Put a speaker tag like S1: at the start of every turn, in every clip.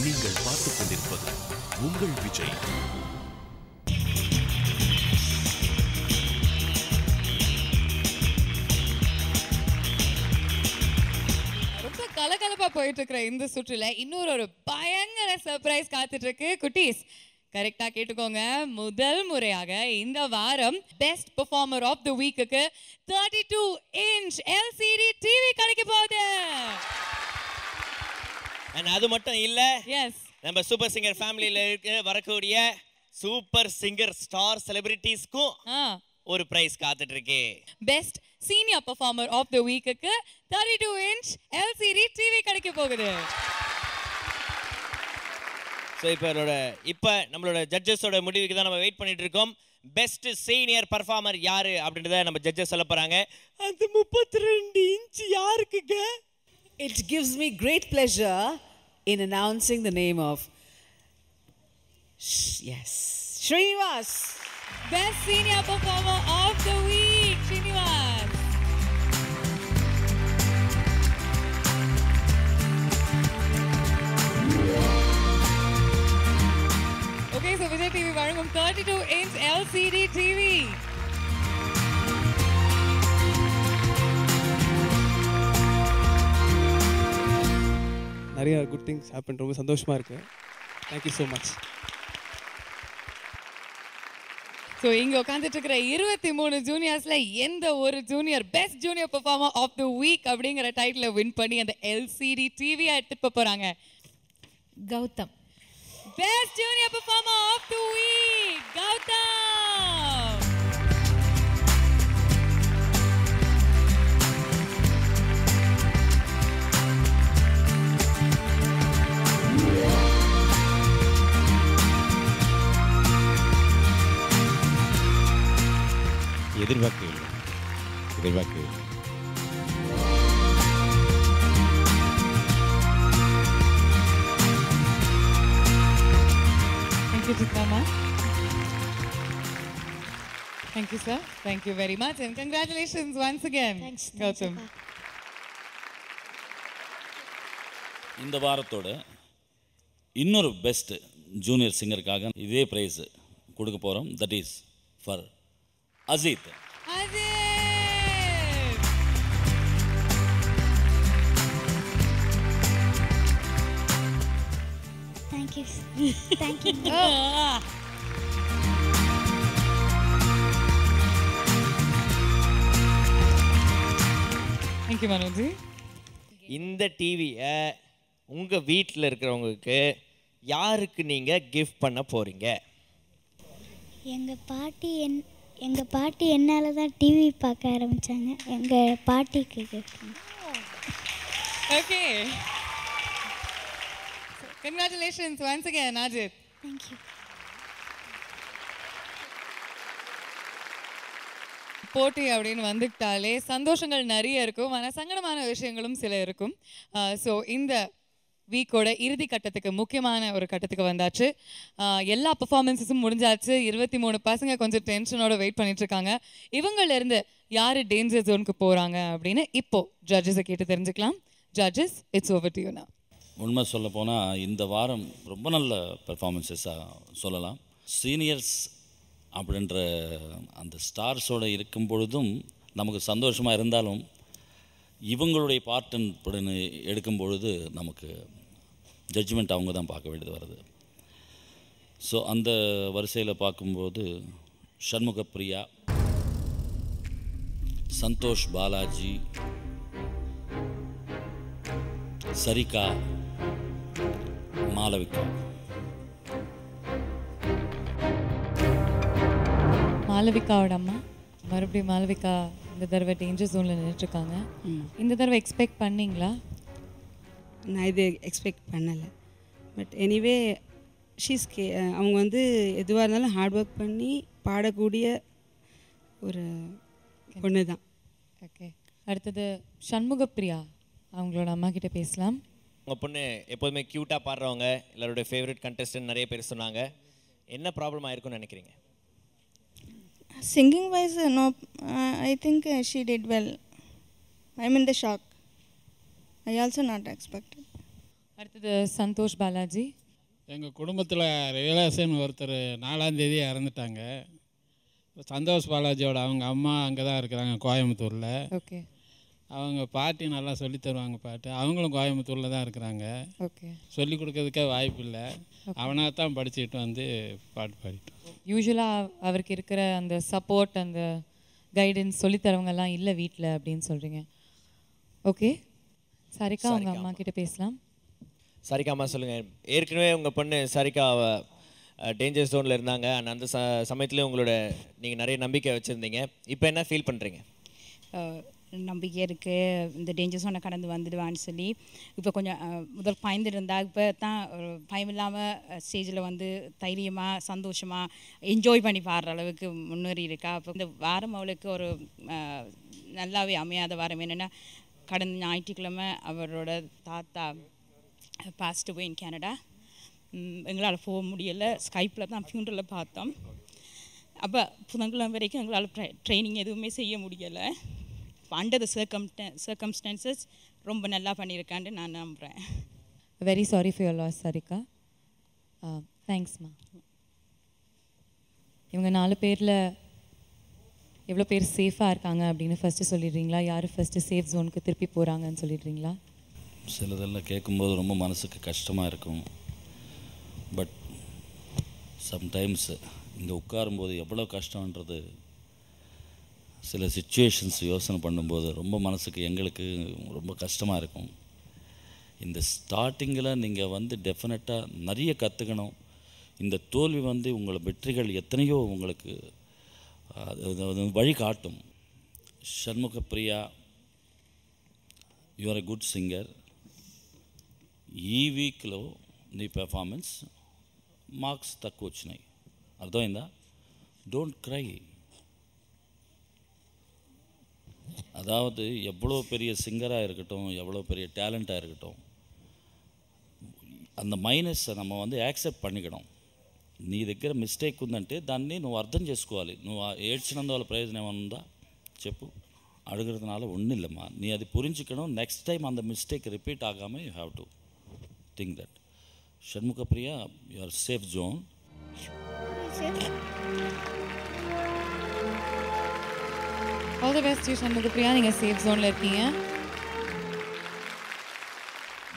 S1: நீங்கள் பார்த்துக் கொண்டிருப்பது உங்கள் விஜய்.
S2: ரொம்ப கலகலப்பா போயிட்டு இருக்கிற இந்த சுற்றுல இன்னொரு பயங்கர சர்ப்ரைஸ் காத்துட்டு இருக்கு. குட்டீஸ் கரெக்டா கேட்டுக்கோங்க. முதல் முறையாக இந்த வாரம் பெஸ்ட் பெர்ஃபார்மர் ஆஃப் தி வீக்குக்கு 32 இன்ச் LCD டிவி கிடைக்க போகுது.
S3: அது மட்டும் இல்ல,
S2: எஸ்,
S3: நம்ம சூப்பர் சிங்கர் ஃபேமிலியில வரக்கூடிய சூப்பர் சிங்கர் ஸ்டார் செலிபிரிட்டிஸ்க்கும் ஒரு பிரைஸ் காத்துட்டு இருக்கு.
S2: Best senior performer of the வீக்குக்கு 32 இன்ச் LCD டிவி கிடைக்க போகுது.
S3: ஸோ இப்போ நம்மளோட ஜட்ஜஸோட முடிவுக்கு தான் நம்ம வெயிட் பண்ணிட்டு இருக்கோம். பெஸ்ட் சீனியர் பர்ஃபார்மர் யாரு அப்படின்றத நம்ம ஜட்ஜஸ் சொல்ல போறாங்க. அந்த 32 inch யாருக்குங்க?
S4: It gives me great pleasure in announcing the name of Srinivas.
S2: Best senior performer of the week, Srinivas. Okay, so Vijay TV வழங்கும் 32 inch LCD TV.
S5: நிறைய குட் திங்ஸ் ஹேப்பன். ரொம்ப சந்தோஷமாக இருக்குது. Thank you so much.
S2: ஸோ இங்கே உட்காந்துட்டு இருக்கிற 23 ஜூனியர்ஸில் எந்த ஒரு junior best junior performer of the week அப்படிங்கிற டைட்டில் வின் பண்ணி அந்த LCD டிவியை எடுத்துட்டு போகிறாங்க? Gautham. Best junior performer of the week, Gautham.
S6: எதிர்பார்க்கவில்லை.
S2: Thank you, Chitama. Thank you, sir. Thank you very much and congratulations once again.
S7: Thanks,
S2: Gautam.
S6: இந்த வாரத்தோட இன்னொரு பெஸ்ட் ஜூனியர் சிங்கருக்காக இதே ப்ரைஸ் கொடுக்க போகிறோம். That is for Ajith.
S7: Thank you. Thank you.
S2: Thank you, Manoj.
S3: இந்த டிவியை உங்க வீட்டில் இருக்கிறவங்களுக்கு யாருக்கு நீங்க கிஃப்ட் பண்ண போறீங்க?
S7: எங்க பாட்டி என்னால தான் டிவி பார்க்க ஆரம்பிச்சாங்க. எங்க பாட்டிக்கு gift.
S2: Okay. So, congratulations once again, Ajit.
S7: Thank you.
S2: போட்டி அப்படின்னு வந்துட்டாலே சந்தோஷங்கள் நிறைய இருக்கும், ஆனால் சங்கடமான விஷயங்களும் சில இருக்கும். ஸோ இந்த வீக்கோட இறுதி கட்டத்துக்கு, முக்கியமான ஒரு கட்டத்துக்கு வந்தாச்சு. எல்லா பர்ஃபார்மன்ஸஸும் முடிஞ்சாச்சு. 23 பசங்க கொஞ்சம் டென்ஷனோட வெயிட் பண்ணிட்டு இருக்காங்க. இவங்களிருந்து யார் டேஞ்சர் ஜோனுக்கு போகிறாங்க அப்படின்னு இப்போ ஜட்ஜஸை கேட்டு தெரிஞ்சுக்கலாம். Judges, it's over to you now.
S6: உண்மை சொல்ல போனால் இந்த வாரம் ரொம்ப நல்ல பெர்ஃபார்மன்ஸஸாக சொல்லலாம். சீனியர்ஸ் அப்படின்ற அந்த ஸ்டார்ஸோடு இருக்கும் பொழுதும் நமக்கு சந்தோஷமாக இருந்தாலும் இவங்களுடைய பார்ட்டன் எடுக்கும் பொழுது நமக்கு ஜட்ஜ்மெண்ட் அவங்க தான் பார்க்க வேண்டியது வருது. ஸோ அந்த வரிசையில் பார்க்கும்போது ஷண்முகப்பிரியா, சந்தோஷ் பாலாஜி, சரிகா, மாளவிகா.
S2: மாளவிகாவோட அம்மா மறுபடியும் மாளவிகா இந்த தடவை டேஞ்சர் ஜோனில் நின்றுட்டுருக்காங்க. இந்த தடவை எக்ஸ்பெக்ட் பண்ணீங்களா?
S8: நான் இது எக்ஸ்பெக்ட் பண்ணலை. பட் எனிவே அவங்க வந்து எதுவாக இருந்தாலும் ஹார்ட் ஒர்க் பண்ணி பாடக்கூடிய ஒரு பொண்ணு தான்.
S2: ஓகே, அடுத்தது ஷண்முகப்பிரியா, அவங்களோட அம்மா கிட்ட பேசலாம்.
S3: உங்கள் பொண்ணு எப்போதுமே க்யூட்டாக பாடுறவங்க, எல்லாருடைய ஃபேவரட் கண்டெஸ்டன்ட் நிறைய பேர் சொன்னாங்க. என்ன ப்ராப்ளம் ஆயிருக்குன்னு நினைக்கிறீங்க?
S9: Singing wise, no, I think she did well. I'm in the shock. I also not expected.
S2: அடுத்தது சந்தோஷ் பாலாஜி.
S10: எங்கள் குடும்பத்தில் ரிலேஷன் ஒருத்தர் 4ஆம் தேதி இறந்துட்டாங்க. சந்தோஷ் பாலாஜியோட அவங்க அம்மா அங்கே தான் இருக்கிறாங்க, கோயம்புத்தூரில்.
S2: ஓகே.
S10: அவங்க பாட்டி நல்லா சொல்லி தருவாங்க பாட்டு. அவங்களும் கோயம்புத்தூரில் தான் இருக்கிறாங்க.
S2: ஓகே.
S10: சொல்லி கொடுக்கறதுக்கே வாய்ப்பு இல்லை. அவனாக தான் படிச்சுக்கிட்டு வந்து பாட்டு பாடிட்டு.
S2: யூஸ்வலாக அவருக்கு இருக்கிற அந்த சப்போர்ட், அந்த கைடன்ஸ் சொல்லித்தரவங்கெல்லாம் இல்லை வீட்டில் அப்படின்னு சொல்கிறீங்க. ஓகே, சரிக்கா அவங்க அம்மா கிட்ட பேசலாம்.
S3: சரிக்கா அம்மா சொல்லுங்கள். ஏற்கனவே உங்கள் பொண்ணு சரிக்கா டேஞ்சர் ஜோனில் இருந்தாங்க. அந்த சமயத்துலேயும் உங்களோட நீங்கள் நிறைய நம்பிக்கை வச்சுருந்தீங்க. இப்போ என்ன ஃபீல் பண்ணுறீங்க?
S11: நம்பிக்கை இருக்குது, இந்த டேஞ்சர் ஜோனை கடந்து வந்துடுவான்னு சொல்லி. இப்போ கொஞ்சம் முதல் பயந்துட்டு இருந்தால் இப்போ தான் பயம் இல்லாமல் ஸ்டேஜில் வந்து தைரியமாக சந்தோஷமாக என்ஜாய் பண்ணி பாடுற அளவுக்கு முன்னேறி இருக்கா. அப்போ இந்த வாரம் அவளுக்கு ஒரு நல்லாவே அமையாத வாரம். என்னென்னா, கடந்த ஞாயிற்றுக்கிழமை அவரோட தாத்தா பாஸ்ட் அவே இன் கனடா. எங்களால் போக முடியலை, ஸ்கைப்பில் தான் ஃபியூனரலில் பார்த்தோம். அப்போ புதன்கிழமை வரைக்கும் எங்களால் ட்ரைனிங் எதுவுமே செய்ய முடியலை. அண்டர் த சர்க்கம்ஸ்டான்சஸ் ரொம்ப நல்லா பண்ணியிருக்கான்னு நான் நம்புகிறேன்.
S2: Very sorry for your loss Sarika. தேங்க்ஸ்மா. இவங்க 4 பேரில் எவ்வளோ பேர் சேஃபாக இருக்காங்க அப்படின்னு ஃபஸ்ட்டு சொல்லிடுறீங்களா? யார் ஃபஸ்ட்டு சேஃப் ஜோனுக்கு திருப்பி போகிறாங்கன்னு சொல்லிடுறீங்களா?
S6: சிலதெல்லாம் கேட்கும்போது ரொம்ப மனசுக்கு கஷ்டமாக இருக்கும். பட் சம்டைம்ஸ் இங்கே உட்காரும்போது எவ்வளோ கஷ்டன்றது சில சிச்சுவேஷன்ஸ் யோசனை பண்ணும்போது ரொம்ப மனசுக்கு எங்களுக்கு ரொம்ப கஷ்டமாக இருக்கும். இந்த ஸ்டார்டிங்கில் நீங்கள் வந்து டெஃபினட்டாக நிறைய கற்றுக்கணும். இந்த தோல்வி வந்து உங்களை வெற்றிகள் எத்தனையோ உங்களுக்கு அது வழி காட்டும். Shanmuga Priya, you R a good singer. ఈ వీక్లో నీ పెర్ఫార్మెన్స్ మార్క్స్ తక్కువ వచ్చినాయి, అర్థమైందా? Don't cry. அதாவது எவ்வளோ பெரிய சிங்கராக இருக்கட்டும், எவ்வளோ பெரிய டேலண்ட்டாக இருக்கட்டும், அந்த మైనస్ని நம்ம வந்து యాక్సెప్ట్ பண்ணிக்கணும். నీ దగ్గర మిస్టేక్ ఉందంటే దాన్ని నువ్వు అర్థం చేసుకోవాలి. నువ్వు ఏడ్చినందువల్ల ప్రయోజనం ఏమైనా ఉందా చెప్పు? అడుగుறதுனால ஒன்றும் இல்லைம்மா. நீ அது புரிஞ்சுக்கணும். நெக்ஸ்ட் டைம் அந்த மிஸ்டேக் ரிப்பீட் ஆகாமல் you have to think that. Shanmuga Priya, you are safe zone.
S2: All the best Shanmuga Priya, நீங்கள் சேஃப் ஜோனில் இருக்கீங்க.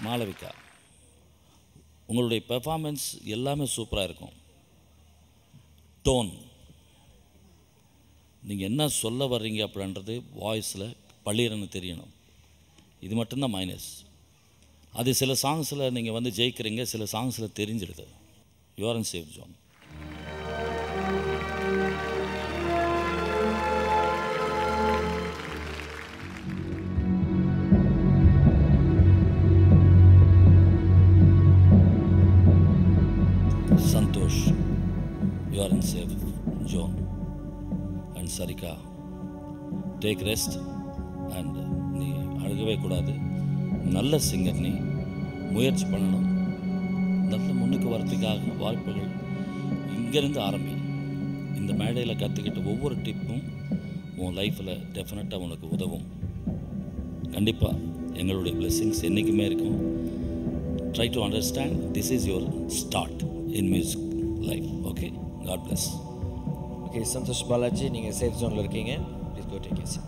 S6: மாளவிகா, உங்களுடைய பெர்ஃபார்மன்ஸ் எல்லாமே சூப்பராக இருக்கும். டோன், நீங்கள் என்ன சொல்ல வர்றீங்க அப்படின்றது வாய்ஸில் பள்ளியரன்னு தெரியணும். இது மட்டும்தான் மைனஸ். அது சில சாங்ஸில் நீங்கள் வந்து ஜெயிக்கிறீங்க, சில சாங்ஸில் தெரிஞ்சிடுது. You are in safe zone. Santhosh, you are in safe zone. And Sarika, take rest. And நீ அழுகவே கூடாது. நல்ல சிங்கர், நீ முயற்சி பண்ணணும். நல்ல முன்னுக்கு வரத்துக்காக வாய்ப்புகள் இங்கேருந்து ஆரம்பி. இந்த மேடையில் கற்றுக்கிட்ட ஒவ்வொரு டிப்பும் உன் லைஃப்பில் டெஃபினட்டாக உனக்கு உதவும். கண்டிப்பாக எங்களுடைய பிளெஸ்ஸிங்ஸ் என்றைக்குமே இருக்கும். Try to understand this is your start in music life. Okay, God bless.
S3: Okay, Santhosh Balaji, நீங்கள் சேஃப் ஜோனில் இருக்கீங்க. Please go take your seat.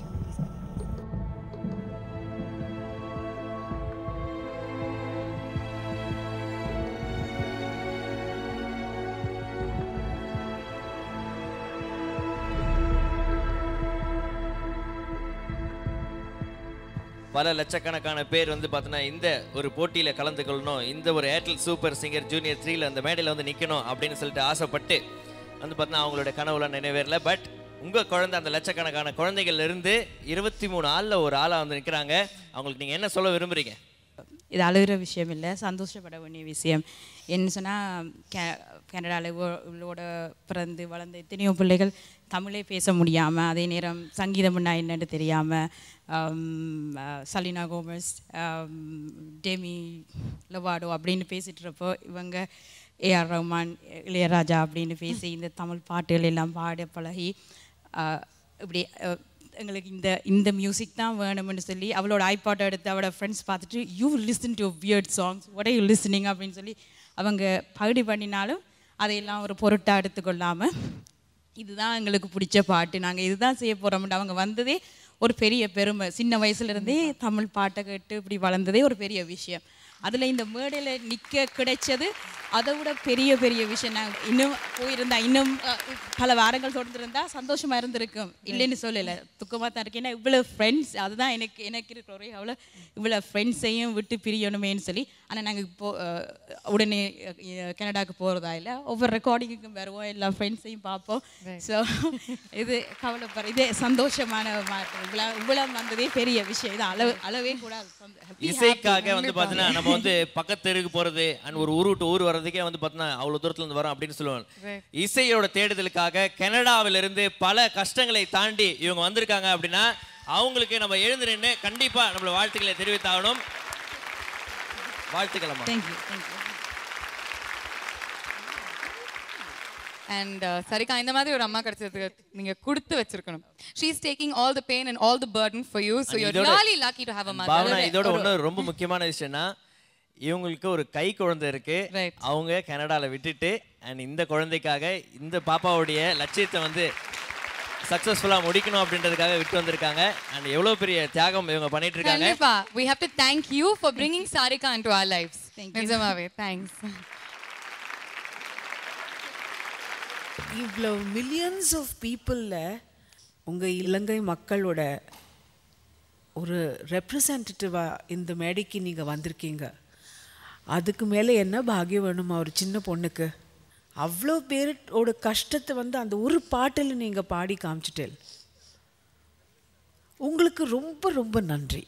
S3: பல லட்சக்கணக்கான பேர் வந்து பார்த்தோன்னா இந்த ஒரு போட்டியில் கலந்துக்கொள்ளணும், இந்த ஒரு ஏர்டெல் சூப்பர் சிங்கர் ஜூனியர் 3ல் அந்த மேடையில் வந்து நிற்கணும் அப்படின்னு சொல்லிட்டு ஆசைப்பட்டு வந்து பார்த்தோன்னா அவங்களோட கனவுலாம் நிறைவேறல. பட் உங்கள் குழந்தை அந்த லட்சக்கணக்கான குழந்தைகள்லேருந்து 23 ஆளில் ஒரு ஆளாக வந்து நிற்கிறாங்க. அவங்களுக்கு நீங்கள் என்ன சொல்ல விரும்புகிறீங்க?
S11: இது அழுகிற விஷயம் இல்லை, சந்தோஷப்பட வேண்டிய விஷயம். என்ன சொன்னால், கனடாவில் இவளோட பிறந்து வளர்ந்த எத்தனையோ பிள்ளைகள் தமிழே பேச முடியாமல், அதே நேரம் சங்கீதம்னா என்னன்னு தெரியாமல், சலீனா கோமஸ், டெமி லவாடோ அப்படின்னு பேசிட்டுருப்போ, இவங்க ஏஆர் ரஹ்மான், இளையராஜா அப்படின்னு பேசி இந்த தமிழ் பாட்டுகள் எல்லாம் பாட பழகி இப்படி எங்களுக்கு இந்த மியூசிக் தான் வேணும்னு சொல்லி அவளோட ஐபாட்டை எடுத்து அவளோட ஃப்ரெண்ட்ஸ் பார்த்துட்டு, you listen to weird songs, what are you listening அப்படின்னு சொல்லி அவங்க பகுடி பண்ணினாலும் அதையெல்லாம் ஒரு பொருட்டாக எடுத்துக்கொள்ளாமல் இதுதான் எங்களுக்கு பிடிச்ச பாட்டு, நாங்கள் இதுதான் செய்ய போகிறோம்ட்டு அவங்க வந்ததே ஒரு பெரிய பெருமை. சின்ன வயசுலேருந்தே தமிழ் பாட்டை கேட்டு இப்படி வளர்ந்ததே ஒரு பெரிய விஷயம். அதில் இந்த மேடையில் நிற்க கிடைச்சது அதை விட பெரிய பெரிய விஷயம். நான் இன்னும் போயிருந்தா இன்னும் பல வாரங்கள் தொடர்ந்துருந்தா சந்தோஷமாக இருந்திருக்கும், இல்லைன்னு சொல்லலை, துக்கமாக தான் இருக்கு. ஏன்னா இவ்வளோ ஃப்ரெண்ட்ஸ், அதுதான் எனக்கு இருக்கிற ஒரே அவ்வளோ இவ்வளோ ஃப்ரெண்ட்ஸையும் விட்டு பிரியணுமேன்னு சொல்லி. ஆனால் நாங்கள் இப்போது உடனே கனடாவுக்கு போகிறதா இல்லை, ஒவ்வொரு ரெக்கார்டிங்குக்கும் வருவோம், எல்லா ஃப்ரெண்ட்ஸையும் பார்ப்போம். ஸோ இது கவலைப்படுற இதே சந்தோஷமான இவ்வளோ வந்ததே பெரிய விஷயம். இது அளவே கூடாது.
S3: இசைக்காக வந்து பார்த்தீங்கன்னா நம்ம வந்து பக்கத்து தெருக்கு போகிறது அண்ட் ஒரு ஊர் விட்டு ஊர் வர்றதுக்கே வந்து பார்த்தீங்கன்னா அவ்வளோ தூரத்துல இருந்து வரோம் அப்படின்னு சொல்லுவாங்க. இசையோட தேடுதலுக்காக கனடாவிலிருந்து பல கஷ்டங்களை தாண்டி இவங்க வந்திருக்காங்க அப்படின்னா அவங்களுக்கு நம்ம எழுந்து நின்று கண்டிப்பா நம்மளோட வாழ்த்துக்களை தெரிவித்தாகணும். வாழ்த்துக்களம்மா.
S11: தேங்க்யூ.
S2: அண்ட் சரிக்கா, இந்த மாதிரி ஒரு அம்மா கிடைச்சதுக்கு நீங்க கொடுத்து வச்சிருக்கணும். she is taking all the pain and all the burden for you, so you're really lucky to have a mother.
S3: Bhavana, இதோட ஒன்று ரொம்ப முக்கியமான விஷயம்னா இவங்களுக்கு ஒரு கை குழந்தை இருக்கு. அவங்க கனடால விட்டுட்டு அண்ட் இந்த குழந்தைக்காக இந்த பாப்பாவுடைய லட்சியத்தை வந்து சக்சஸ்ஃபுல்லா முடிக்கணும் அப்படின்றதுக்காக விட்டு வந்திருக்காங்க. அண்ட் எவ்வளவு பெரிய தியாகம் இவங்க பண்ணிட்டு இருக்காங்க.
S2: கண்டிப்பா we have to thank you for bringing Sarika into our lives. நிஜமாவே thanks.
S4: இவ்வளோ மில்லியன்ஸ் ஆஃப் பீப்புளில் உங்கள் இலங்கை மக்களோட ஒரு ரெப்ரசன்டேட்டிவாக இந்த மேடைக்கு நீங்கள் வந்திருக்கீங்க. அதுக்கு மேலே என்ன பாக்கியம் வேணுமா ஒரு சின்ன பொண்ணுக்கு? அவ்வளோ பேரோட கஷ்டத்தை வந்து அந்த ஒரு பாட்டில் நீங்கள் பாடி காமிச்சிட்டேன். உங்களுக்கு ரொம்ப ரொம்ப நன்றி.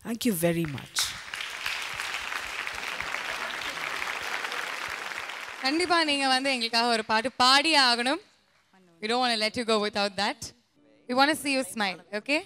S4: Thank you very much.
S2: கண்டிப்பா நீங்க வந்து எங்களுக்காக ஒரு பாட்டு பாடி ஆகணும். We don't want to let you go without that. We want to see you smile, okay?